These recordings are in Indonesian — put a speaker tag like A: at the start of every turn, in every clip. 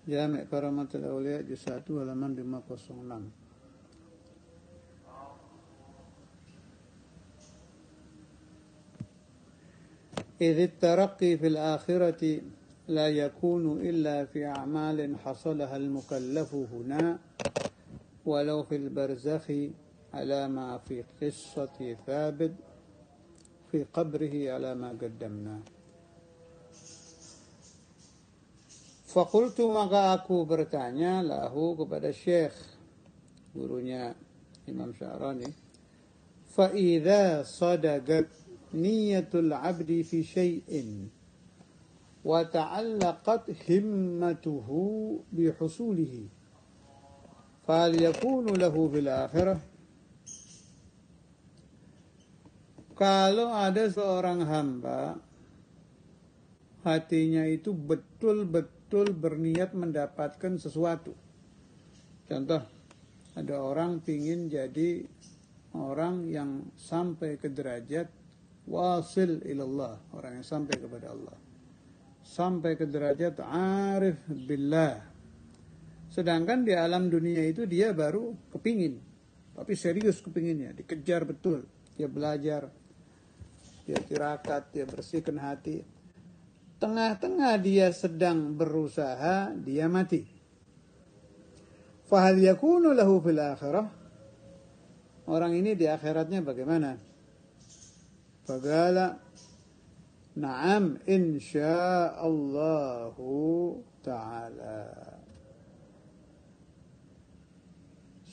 A: Jami' Karamatul Awliya juz 1 halaman 506. إذ الترقي في الآخرة لا يكون إلا في أعمال حصلها المكلف هنا ولو في البرزخ على ما في قصة ثابت في قبره على ما قدمنا. Fakultu, maka aku bertanya lahu kepada Syekh, gurunya Imam Sya'rani, فَإِذَا صَدَقَتْ نِيَّةُ الْعَبْدِ فِي شَيْءٍ وَتَعَلَّقَتْ هِمَّتُهُ بِحُصُولِهِ فَهَلْ يَكُونُ لَهُ فِي الْآخِرَةِ. Kalau ada seorang hamba hatinya itu betul-betul berniat mendapatkan sesuatu. Contoh, ada orang pingin jadi orang yang sampai ke derajat wasil ilallah, orang yang sampai kepada Allah, sampai ke derajat arif billah. Sedangkan di alam dunia itu dia baru kepingin, tapi serius kepinginnya, dikejar betul. Dia belajar, dia tirakat, dia bersihkan hati. Tengah-tengah dia sedang berusaha, dia mati. Fahal yakunu lahu fil akhirah. Orang ini di akhiratnya bagaimana? Faqala na'am insya'allahu ta'ala.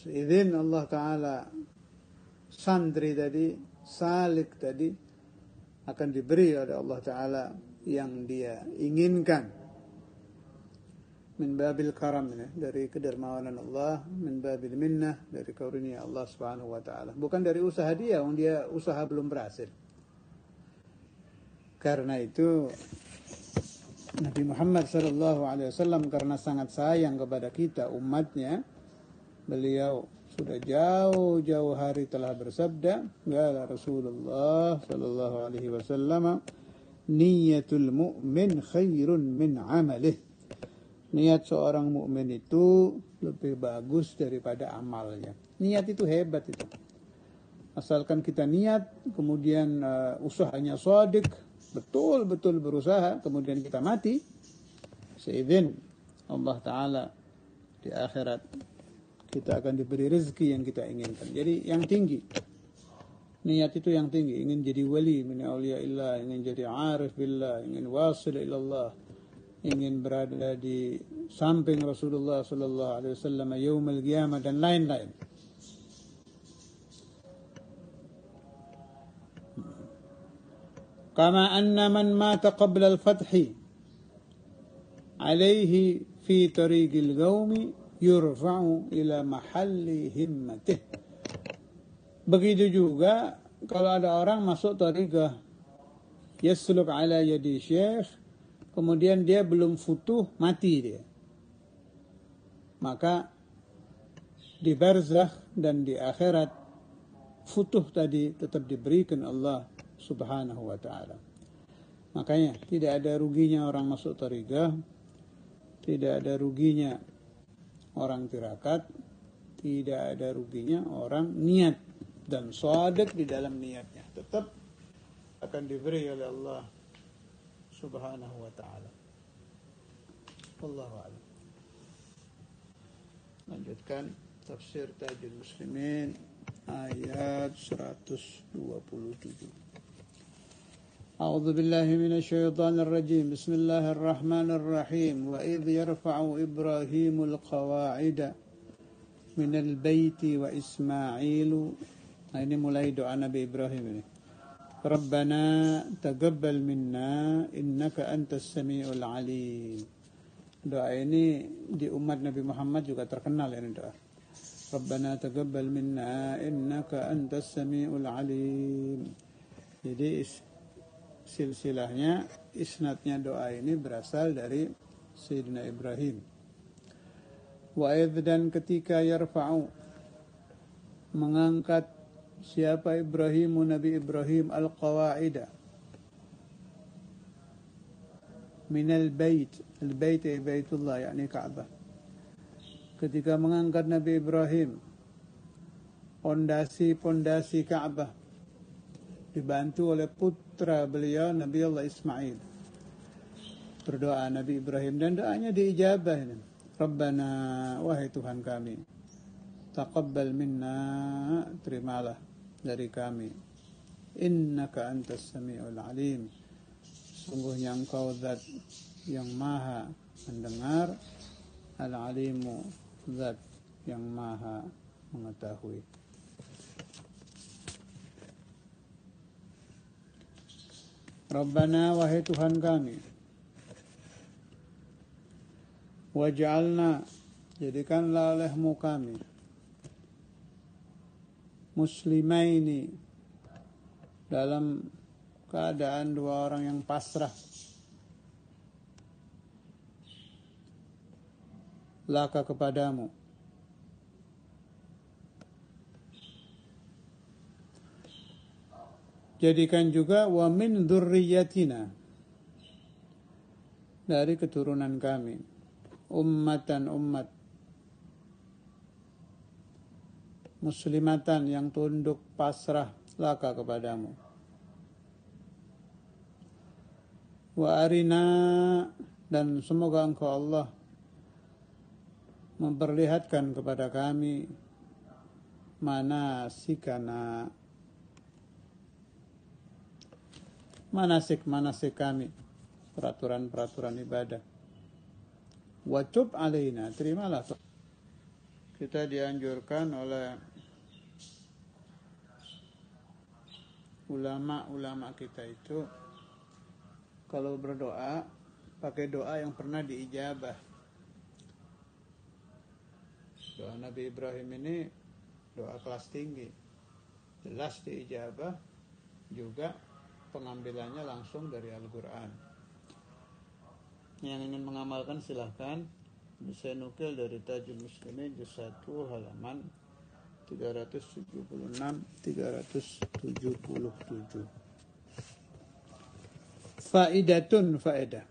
A: Seizin Allah Ta'ala, santri tadi, salik tadi, akan diberi oleh Allah Ta'ala yang dia inginkan. Min babil karam, dari kedermawanan Allah, min babil minnah, dari karunia Allah Subhanahu wa Ta'ala. Bukan dari usaha dia, dia usaha belum berhasil. Karena itu Nabi Muhammad SAW karena sangat sayang kepada kita umatnya, beliau sudah jauh-jauh hari telah bersabda, qala Rasulullah sallallahu alaihi wasallam, niyatul mu'min khairun min amalih. Niat seorang mukmin itu lebih bagus daripada amalnya. Niat itu hebat itu. Asalkan kita niat, kemudian usahanya shadiq, betul-betul berusaha, kemudian kita mati, seizin Allah Ta'ala di akhirat kita akan diberi rezeki yang kita inginkan. Jadi yang tinggi, niat itu yang tinggi. Ingin jadi wali min awliyaillah, ingin jadi arif billah, ingin wasil ilallah, ingin berada di samping Rasulullah sallallahu alaihi wasallam yaumul qiyamah, dan lain-lain. Kama anna man mata qabla al-fathi alaihi fi tariqil qaumi yurfa'u ila mahalli himmatih. Begitu juga kalau ada orang masuk tariqah yasluk ala yadi syekh, kemudian dia belum futuh, mati dia, maka di barzakh dan di akhirat futuh tadi tetap diberikan Allah Subhanahu wa Ta'ala. Makanya tidak ada ruginya orang masuk tariqah, tidak ada ruginya orang tirakat, tidak ada ruginya orang niat dan shadiq di dalam niatnya, tetap akan diberi oleh Allah Subhanahu wa Ta'ala. Wallahu a'lam. Lanjutkan tafsir Tajul Muslimin ayat 127. A'udzu billahi minasy syaithanir rajim. Bismillahirrahmanirrahim. Wa idh yarfa'u Ibrahimul qawa'ida minal baiti wa Ismailu. Nah, ini mulai doa Nabi Ibrahim ini. Rabbana taqabbal minna innaka antas samiul alim. Doa ini di umat Nabi Muhammad juga terkenal ini doa. Rabbana taqabbal minna innaka antas samiul alim. Jadi silsilahnya, isnadnya doa ini berasal dari Sayyidina Ibrahim. Wa idh, dan ketika yarfa'u, mengangkat siapa Ibrahim, Nabi Ibrahim, al-qawa'ida, minal bait. Al-bait baitullah, yakni Ka'bah. Ketika mengangkat Nabi Ibrahim pondasi Ka'bah, dibantu oleh putra beliau Nabi Allah Ismail. Berdoa Nabi Ibrahim dan doanya diijabah. Rabbana, wahai Tuhan kami, taqabbal minna, terimalah dari kami. Innaka antas sami'ul alim, sungguhnya engkau zat yang maha mendengar, al-alimu, zat yang maha mengetahui. Rabbana, wahai Tuhan kami, waj'alna, jadikanlah olehmu kami, muslimaini, dalam keadaan dua orang yang pasrah, laka kepadamu. Jadikan juga wa min dzurriyyatina, dari keturunan kami, ummatan, umat, muslimatan, yang tunduk pasrah laka kepadamu. Wa arina, dan semoga engkau Allah memperlihatkan kepada kami manasikana, manasik kami, peraturan ibadah. Wa tub alaina, terimalah. Kita dianjurkan oleh ulama kita itu kalau berdoa pakai doa yang pernah diijabah. Doa Nabi Ibrahim ini doa kelas tinggi, jelas diijabah, juga pengambilannya langsung dari Al-Quran. Yang ingin mengamalkan silahkan, bisa nukil dari Tajul Muslimin juz 1 halaman 376-377. Faedah.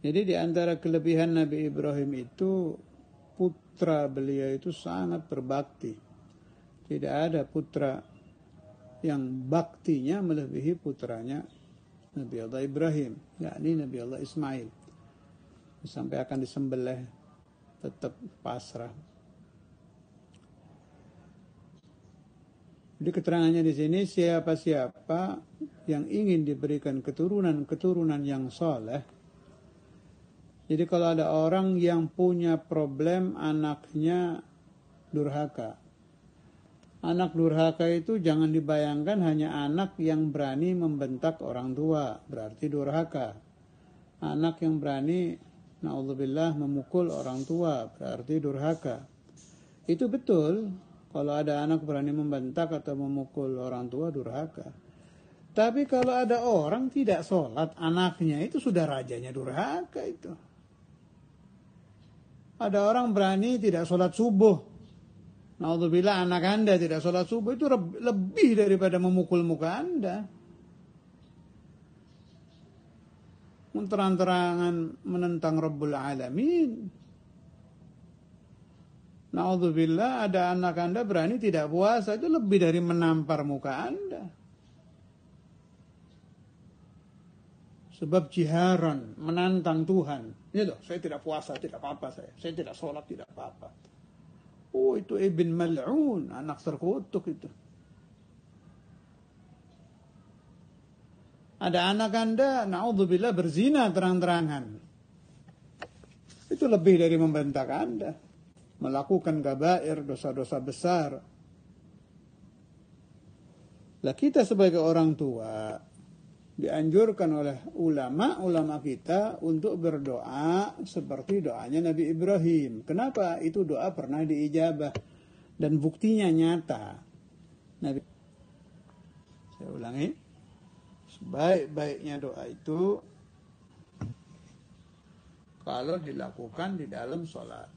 A: Jadi di antara kelebihan Nabi Ibrahim itu, putra beliau itu sangat berbakti. Tidak ada putra yang baktinya melebihi putranya Nabi Allah Ibrahim, yakni Nabi Allah Ismail. Sampai akan disembelih tetap pasrah. Jadi keterangannya di sini, siapa-siapa yang ingin diberikan keturunan yang soleh. Jadi kalau ada orang yang punya problem anaknya durhaka, anak durhaka itu jangan dibayangkan hanya anak yang berani membentak orang tua, berarti durhaka. Anak yang berani, na'udzubillah, memukul orang tua, berarti durhaka. Itu betul, kalau ada anak berani membentak atau memukul orang tua, durhaka. Tapi kalau ada orang tidak sholat, anaknya itu sudah rajanya durhaka itu. Ada orang berani tidak sholat subuh, na'udzubillah, anak Anda tidak sholat subuh, itu lebih daripada memukul muka Anda. Terang-terangan menentang Rabbul Alamin. Na'udzubillah, ada anak Anda berani tidak puasa, itu lebih dari menampar muka Anda. Sebab jiharan, menantang Tuhan. Ya loh, saya tidak puasa, tidak apa-apa saya tidak sholat, tidak apa-apa. Oh, itu ibn mal'un, anak terkutuk itu. Ada anak Anda, na'udzubillah, berzina terang-terangan. Itu lebih dari membentak Anda. Melakukan kabair, dosa-dosa besar. Lah kita sebagai orang tua dianjurkan oleh ulama kita untuk berdoa seperti doanya Nabi Ibrahim. Kenapa? Itu doa pernah diijabah dan buktinya nyata. Saya ulangi, sebaik-baiknya doa itu kalau dilakukan di dalam sholat.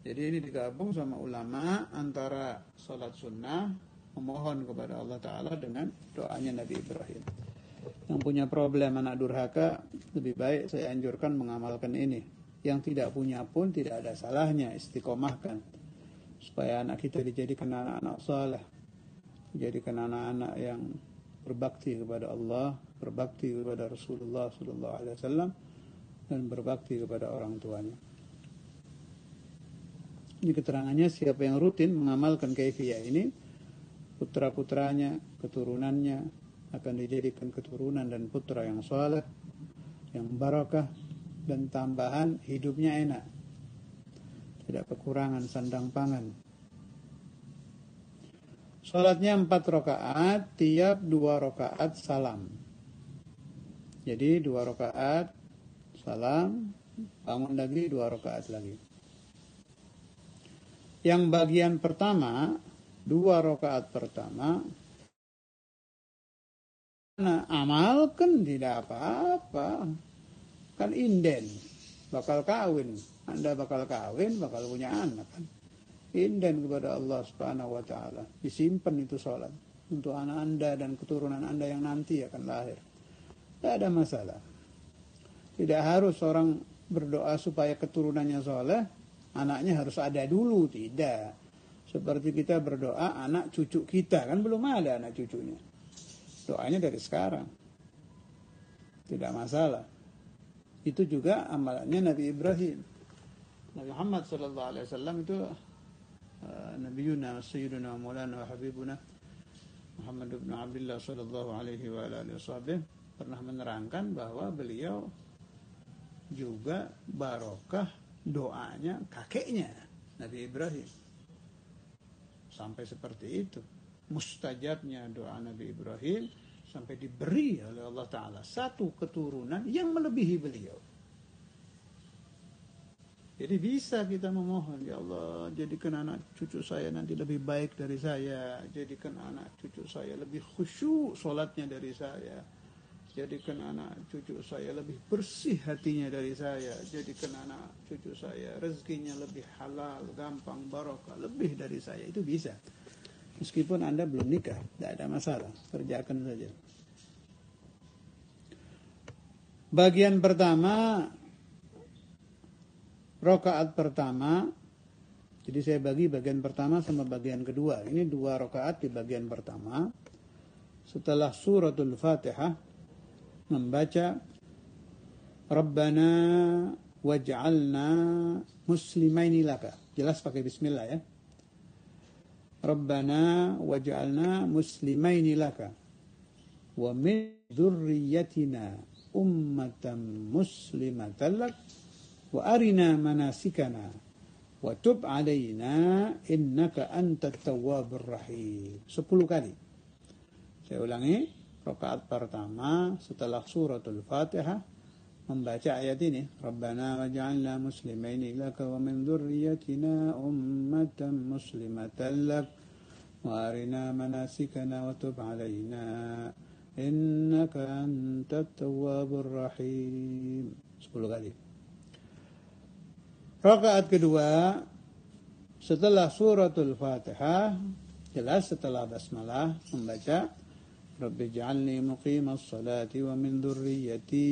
A: Jadi ini digabung sama ulama antara sholat sunnah, memohon kepada Allah Ta'ala dengan doanya Nabi Ibrahim. Yang punya problem anak durhaka, lebih baik saya anjurkan mengamalkan ini. Yang tidak punya pun tidak ada salahnya, istiqomahkan. Supaya anak kita dijadikan anak-anak saleh, dijadikan anak-anak yang berbakti kepada Allah, berbakti kepada Rasulullah SAW, dan berbakti kepada orang tuanya. Ini keterangannya, siapa yang rutin mengamalkan kaifiyah ini, putra-putranya, keturunannya akan dijadikan keturunan dan putra yang saleh, yang barakah, dan tambahan hidupnya enak, tidak kekurangan sandang pangan. Salatnya 4 rakaat, tiap 2 rakaat salam. Jadi 2 rakaat salam, bangun lagi 2 rakaat lagi. Yang bagian pertama, 2 rakaat pertama, nah, amalkan tidak apa-apa. Kan inden, bakal kawin. Anda bakal kawin, bakal punya anak kan. Inden kepada Allah Subhanahu wa taala. Disimpan itu salat untuk anak Anda dan keturunan Anda yang nanti akan lahir. Tidak ada masalah. Tidak harus orang berdoa supaya keturunannya soleh, anaknya harus ada dulu, tidak. Seperti kita berdoa anak cucu kita, kan belum ada anak cucunya. Doanya dari sekarang. Tidak masalah. Itu juga amalannya Nabi Ibrahim. Nabi Muhammad SAW itu Nabiyuna Sayyiduna Maulana wa Habibuna Muhammad bin Abdullah sallallahu alaihi wa alihi wasallam pernah menerangkan bahwa beliau juga barokah doanya kakeknya Nabi Ibrahim. Sampai seperti itu. Mustajabnya doa Nabi Ibrahim sampai diberi oleh Allah Ta'ala satu keturunan yang melebihi beliau. Jadi bisa kita memohon, ya Allah, jadikan anak cucu saya nanti lebih baik dari saya, jadikan anak cucu saya lebih khusyuk sholatnya dari saya, jadikan anak cucu saya lebih bersih hatinya dari saya, jadikan anak cucu saya rezekinya lebih halal, gampang, barokah, lebih dari saya. Itu bisa. Meskipun Anda belum nikah, tidak ada masalah, kerjakan saja. Bagian pertama, rakaat pertama, jadi saya bagi bagian pertama sama bagian kedua. Ini 2 rakaat di bagian pertama. Setelah suratul Fatihah, membaca Rabbana waj'alna muslimaini laka. Jelas pakai bismillah ya. Rabbana waj'alna muslimaini laka wa min dzurriyyatina ummatan muslimatan lak wa arina manasikana wa tub alaina innaka antat tawwabur rahim. 10 kali. Saya ulangi, rakaat pertama setelah suratul Fatihah membaca ayat ini, Rabbana waj'alna muslimaini laka wa min dzurriyyatina ummatan muslimatan lak wa arina manasikana wa tub alaina innaka antat tawwabur rahim. 10 kali. Rakaat kedua setelah suratul Fatihah, jelas setelah basmalah, membaca Rabbi ij'alni muqimas salati wa min dzurriyyati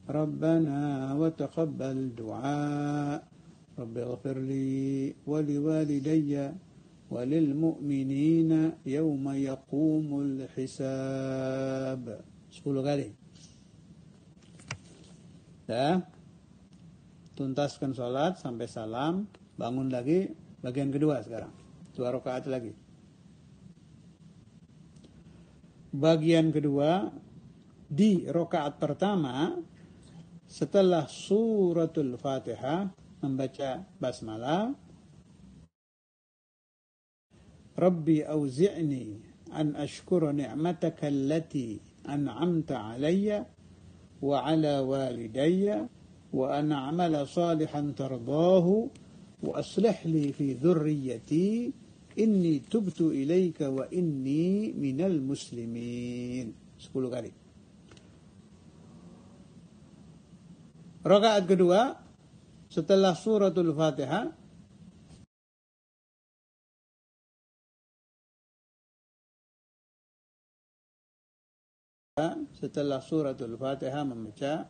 A: Rabbana wa taqabbal du'a Rabbi ighfirli wa liwalidayya wa lil mu'minina yawma yaqumul hisab. 10 kali. Ya. Tuntaskan sholat sampai salam, bangun lagi, bagian kedua sekarang, 2 rakaat lagi. Bagian kedua, di rakaat pertama, setelah suratul Fatihah, membaca basmalah, Rabbi auzi'ni an ashkura ni'mataka allati an'amta alayya wa ala walidayya wa an a'mala salihan tardahu wa aslih li fi dhurriyyati inni tubtu ilaika wa inni minal muslimin. 10 kali. Rakaat kedua setelah suratul Fatihah, setelah suratul Fatihah membaca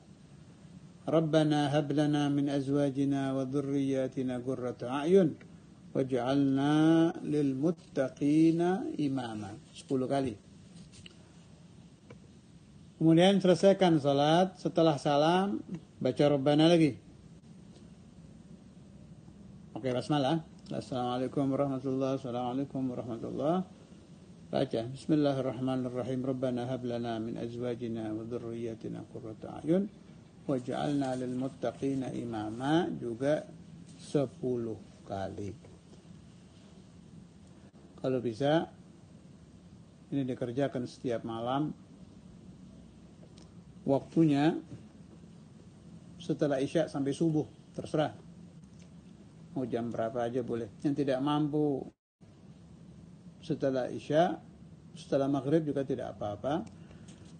A: Rabbana hab lana min azwajina wa dhurriyyatina qurrata a'yun waj'alna lil muttaqina imama 10 kali. Kemudian selesaikan salat, setelah salam baca Rabbana lagi. Oke, basmalah. Assalamualaikum warahmatullahi wabarakatuh. Assalamualaikum warahmatullahi baca Bismillahirrahmanirrahim. Rabbana hab lana min azwajina wa dhurriyyatina qurrata a'yun waj'alna lil muttaqina imama juga 10 kali. Kalau bisa ini dikerjakan setiap malam. Waktunya setelah Isya sampai subuh, terserah. Mau jam berapa aja boleh. Yang tidak mampu setelah Isya, setelah Maghrib juga tidak apa-apa.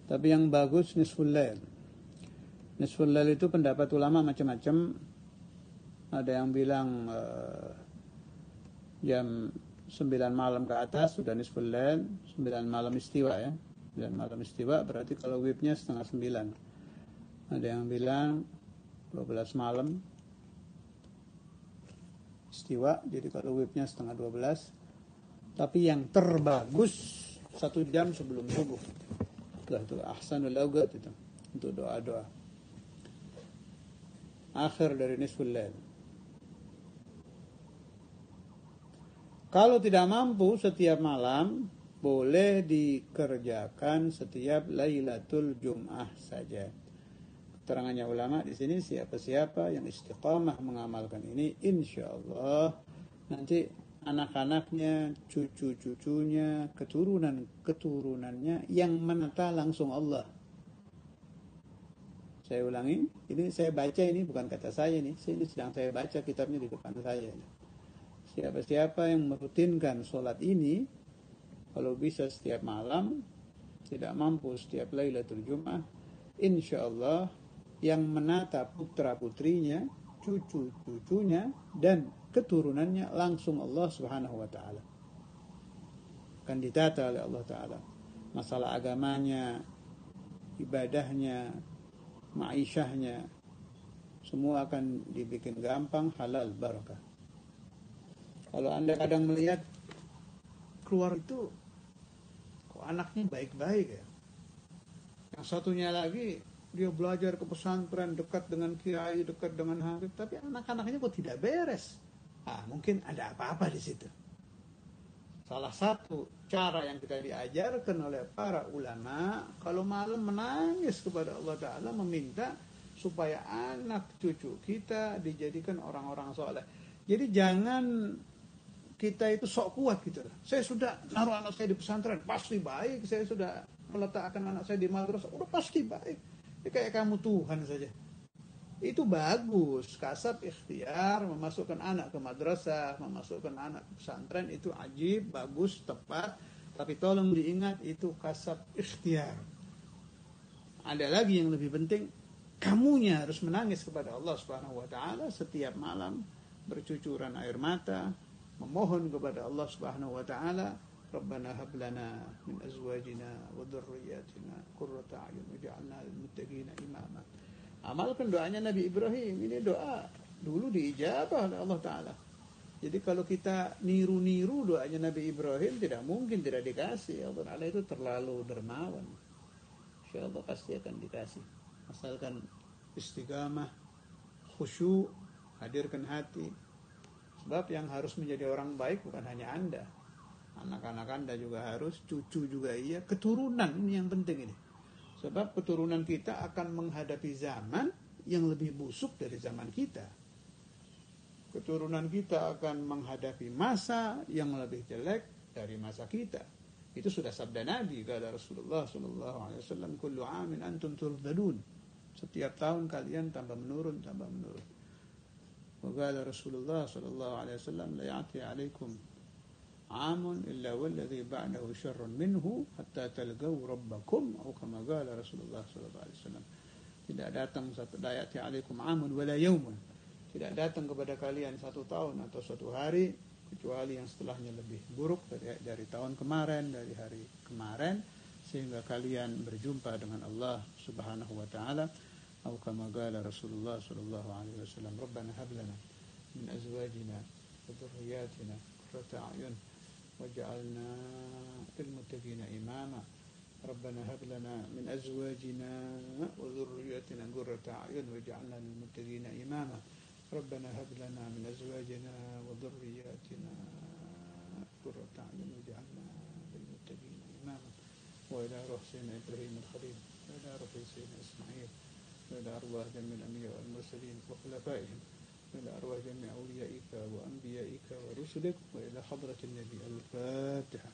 A: Tapi yang bagus nisful lail. Nisful lail itu pendapat ulama macam-macam. Ada yang bilang jam 9 malam ke atas sudah nisful lail, 9 malam istiwa ya. 9 malam istiwa berarti kalau wibnya setengah 9. Ada yang bilang 12 malam istiwa, jadi kalau wibnya setengah 12. Tapi yang terbagus 1 jam sebelum subuh. Itu ahsanul awqat itu untuk doa-doa. Akhir dari nisful lail. Kalau tidak mampu setiap malam, boleh dikerjakan setiap Lailatul Jum'ah saja. Keterangannya ulama di sini, siapa-siapa yang istiqamah mengamalkan ini, insya Allah nanti anak-anaknya, cucu-cucunya, keturunan-keturunannya yang menata langsung Allah. Saya ulangi, ini saya baca, ini bukan kata saya nih, ini sedang saya baca kitabnya di depan saya. Siapa-siapa yang merutinkan sholat ini, kalau bisa setiap malam, tidak mampu setiap Lailatul Jum'ah, insya Allah yang menata putra-putrinya, cucu-cucunya, dan keturunannya langsung Allah Subhanahu wa Ta'ala. Akan ditata oleh Allah Ta'ala. Masalah agamanya, ibadahnya, ma'isyahnya, semua akan dibikin gampang, halal, barakah. Kalau Anda kadang melihat keluar itu kok anaknya baik-baik ya. Yang satunya lagi dia belajar ke pesantren dekat dengan kiai, dekat dengan habib, tapi anak-anaknya kok tidak beres. Mungkin ada apa-apa di situ. Salah satu cara yang kita diajarkan oleh para ulama, kalau malam menangis kepada Allah Ta'ala, meminta supaya anak cucu kita dijadikan orang-orang soleh. Jadi jangan kita itu sok kuat gitu. Saya sudah naruh anak saya di pesantren, pasti baik. Saya sudah meletakkan anak saya di madrasah, udah pasti baik. Ini kayak kamu Tuhan saja. Itu bagus, kasab ikhtiar, memasukkan anak ke madrasah, memasukkan anak ke pesantren, itu ajib, bagus, tepat. Tapi tolong diingat, itu kasab ikhtiar. Ada lagi yang lebih penting, kamunya harus menangis kepada Allah Subhanahu wa Ta'ala setiap malam, bercucuran air mata, memohon kepada Allah Subhanahu wa Ta'ala, Rabbana hab lana min azwajina wa dhurriyyatina qurrata a'yun waj'alna lil muttaqina imama. Amalkan doanya Nabi Ibrahim. Ini doa dulu diijabah oleh Allah Ta'ala. Jadi kalau kita niru-niru doanya Nabi Ibrahim, tidak mungkin tidak dikasih. Allah Ta'ala itu terlalu dermawan. Insya Allah pasti akan dikasih. Asalkan istiqamah, khusyuk, hadirkan hati. Sebab yang harus menjadi orang baik bukan hanya Anda. Anak-anak Anda juga harus, cucu juga iya, keturunan ini yang penting ini. Sebab keturunan kita akan menghadapi zaman yang lebih busuk dari zaman kita. Keturunan kita akan menghadapi masa yang lebih jelek dari masa kita. Itu sudah sabda Nabi, kata Rasulullah SAW, kullu amin antum turdadun. Setiap tahun kalian tambah menurun, tambah menurun. Wa Rasulullah SAW, la ya'ti alaikum amun illa walladhi ba'dahu syarrun minhu hatta talqaw rabbakum, atau kama qala Rasulullah SAW. Tidak datang satu dayati alaikum amun wala yaumun. Tidak datang kepada kalian 1 tahun atau 1 hari kecuali yang setelahnya lebih buruk dari tahun kemarin, dari hari kemarin, sehingga kalian berjumpa dengan Allah Subhanahu wa taala. Atau kama qala Rasulullah sallallahu alaihi wasallam, Rabbana hab lana min azwajina wa dhurriyyatina qurrata a'yun waj'alna lil muttaqina imama. Rabbana hab lana min azwajina wa dhurriyyatina qurrata a'yun waj'alna lil muttaqina imama. Rabbana hab lana min azwajina wa dhurriyyatina qurrata a'yun waj'alna lil muttaqina imama. وإلى روح سيدنا إبراهيم الخليل وإلى روح سيدنا إسماعيل وإلى أرواح جميع الأنبياء والمرسلين وخلفائهم وإلى أرواح جميع أوليائك وأنبيائك ورسلك وإلى حضرة النبي. الفاتحة.